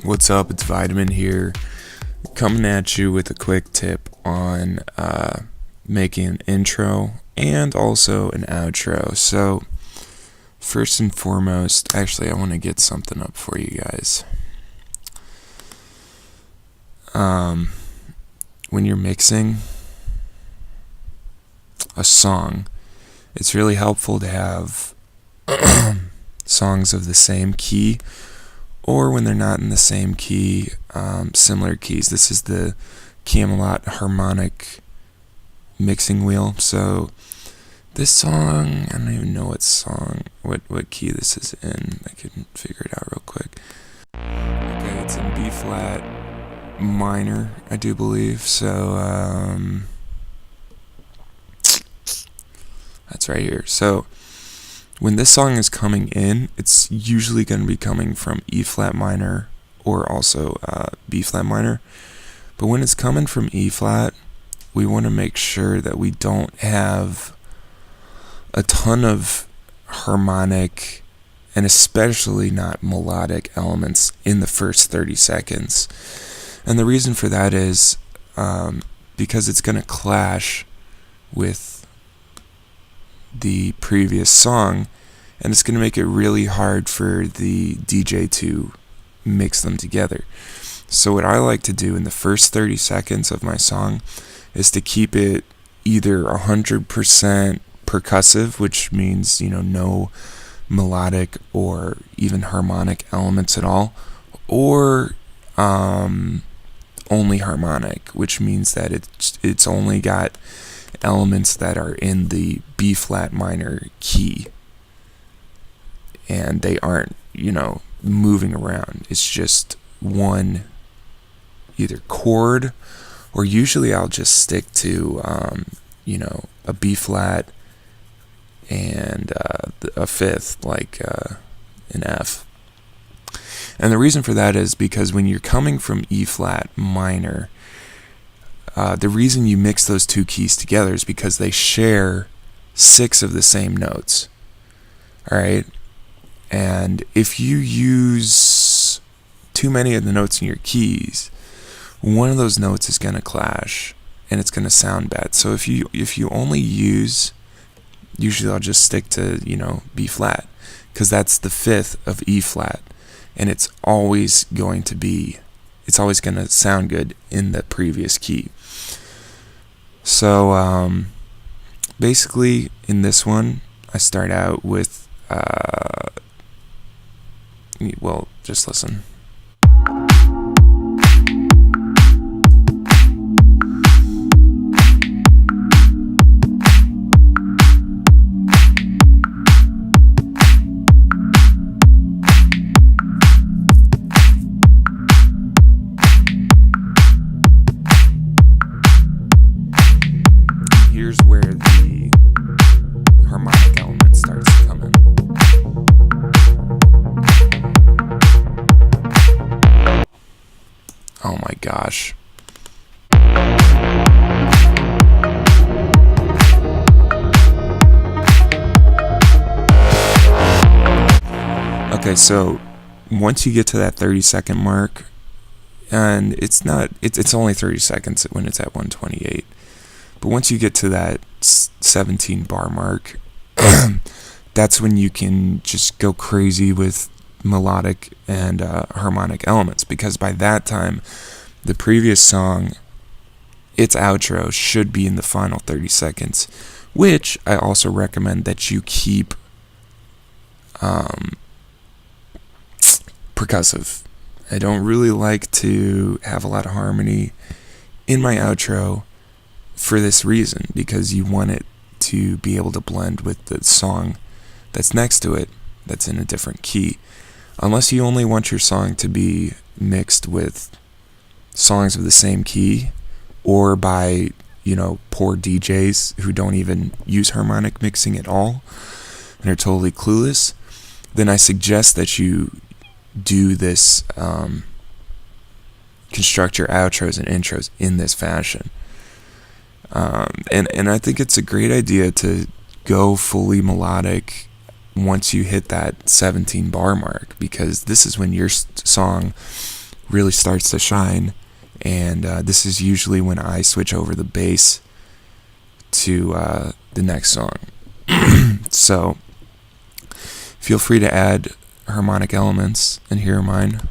What's up? It's Veitamin here, coming at you with a quick tip on making an intro and also an outro. So, first and foremost, actually, I want to get something up for you guys. When you're mixing a song, it's really helpful to have songs of the same key, or when they're not in the same key, similar keys. This is the Camelot harmonic mixing wheel. So this song, I don't even know what key this is in. I can figure it out real quick. Okay, it's in B flat minor, I do believe. So that's right here. So when this song is coming in, it's usually going to be coming from E flat minor or also B flat minor. But when it's coming from E flat, we want to make sure that we don't have a ton of harmonic and especially not melodic elements in the first 30 seconds. And the reason for that is because it's going to clash with the previous song, and it's going to make it really hard for the DJ to mix them together. So what I like to do in the first 30 seconds of my song is to keep it either 100% percussive, which means, no melodic or even harmonic elements at all, or only harmonic, which means that it's only got elements that are in the B flat minor key, and they aren't, moving around. It's just one either chord, or usually I'll just stick to a B flat and a fifth, like an F. And the reason for that is because when you're coming from E flat minor, the reason you mix those two keys together is because they share 6 of the same notes. Alright? And if you use too many of the notes in your keys, one of those notes is going to clash and it's going to sound bad. So if you only use, usually I'll just stick to, B flat, because that's the fifth of E flat, and it's always going to sound good in the previous key. So basically in this one, I start out with just listen. Here's where the harmonic element starts to come in. Oh my gosh. Okay, so once you get to that 30-second mark, and it's only 30 seconds when it's at 128. But once you get to that 17 bar mark, that's when you can just go crazy with melodic and harmonic elements, because by that time, the previous song, its outro should be in the final 30 seconds, which I also recommend that you keep percussive. I don't really like to have a lot of harmony in my outro for this reason, because you want it to be able to blend with the song that's next to it that's in a different key. Unless you only want your song to be mixed with songs of the same key, or by, poor DJs who don't even use harmonic mixing at all and are totally clueless, then I suggest that you do this, construct your outros and intros in this fashion. And I think it's a great idea to go fully melodic once you hit that 17 bar mark, because this is when your song really starts to shine. And this is usually when I switch over the bass to the next song. So feel free to add harmonic elements, and here are mine.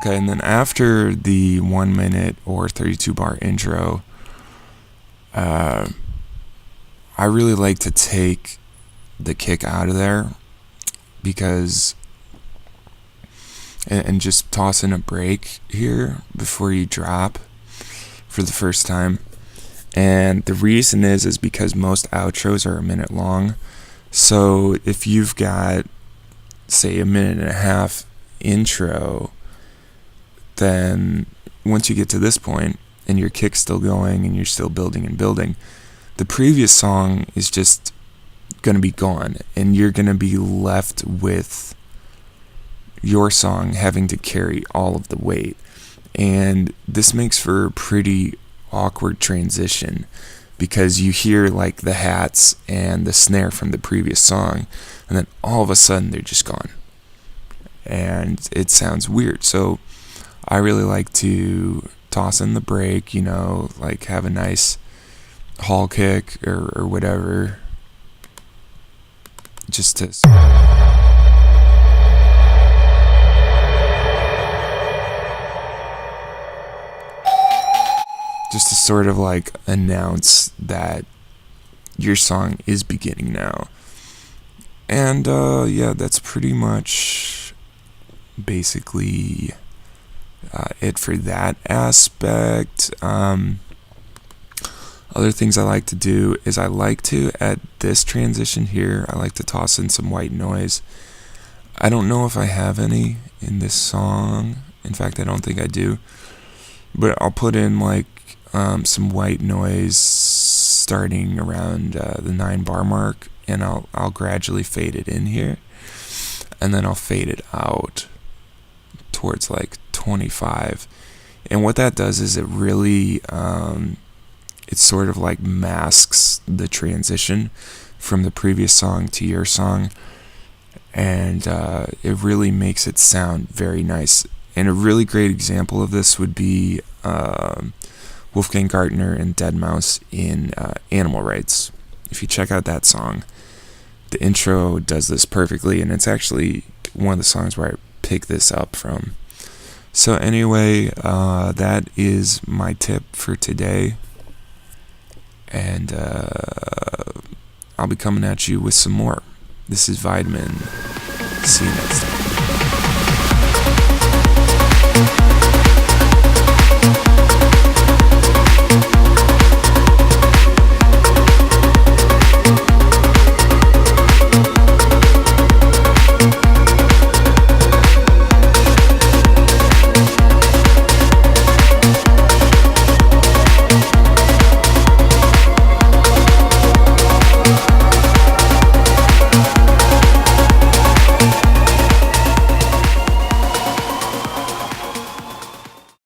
Okay, and then after the 1 minute or 32 bar intro, I really like to take the kick out of there because, and just toss in a break here before you drop for the first time. And the reason is because most outros are a minute long. So if you've got, say, a minute and a half intro, then once you get to this point and your kick's still going and you're still building and building, the previous song is just going to be gone, and you're going to be left with your song having to carry all of the weight. And this makes for a pretty awkward transition because you hear like the hats and the snare from the previous song, and then all of a sudden they're just gone. And it sounds weird. So I really like to toss in the break, like have a nice hall kick or whatever, just to sort of like announce that your song is beginning now. And yeah, that's pretty much basically it for that aspect. Other things I like to do is I like to, at this transition here, I like to toss in some white noise. I don't know if I have any in this song. In fact, I don't think I do. But I'll put in like some white noise starting around the 9 bar mark, and I'll gradually fade it in here, and then I'll fade it out towards like 25. And what that does is it really it sort of like masks the transition from the previous song to your song, and it really makes it sound very nice. And a really great example of this would be Wolfgang Gartner and Deadmau5 in Animal Rights. If you check out that song, the intro does this perfectly, and it's actually one of the songs where I pick this up from. So anyway, that is my tip for today, and I'll be coming at you with some more. This is Veitamin. See you next time.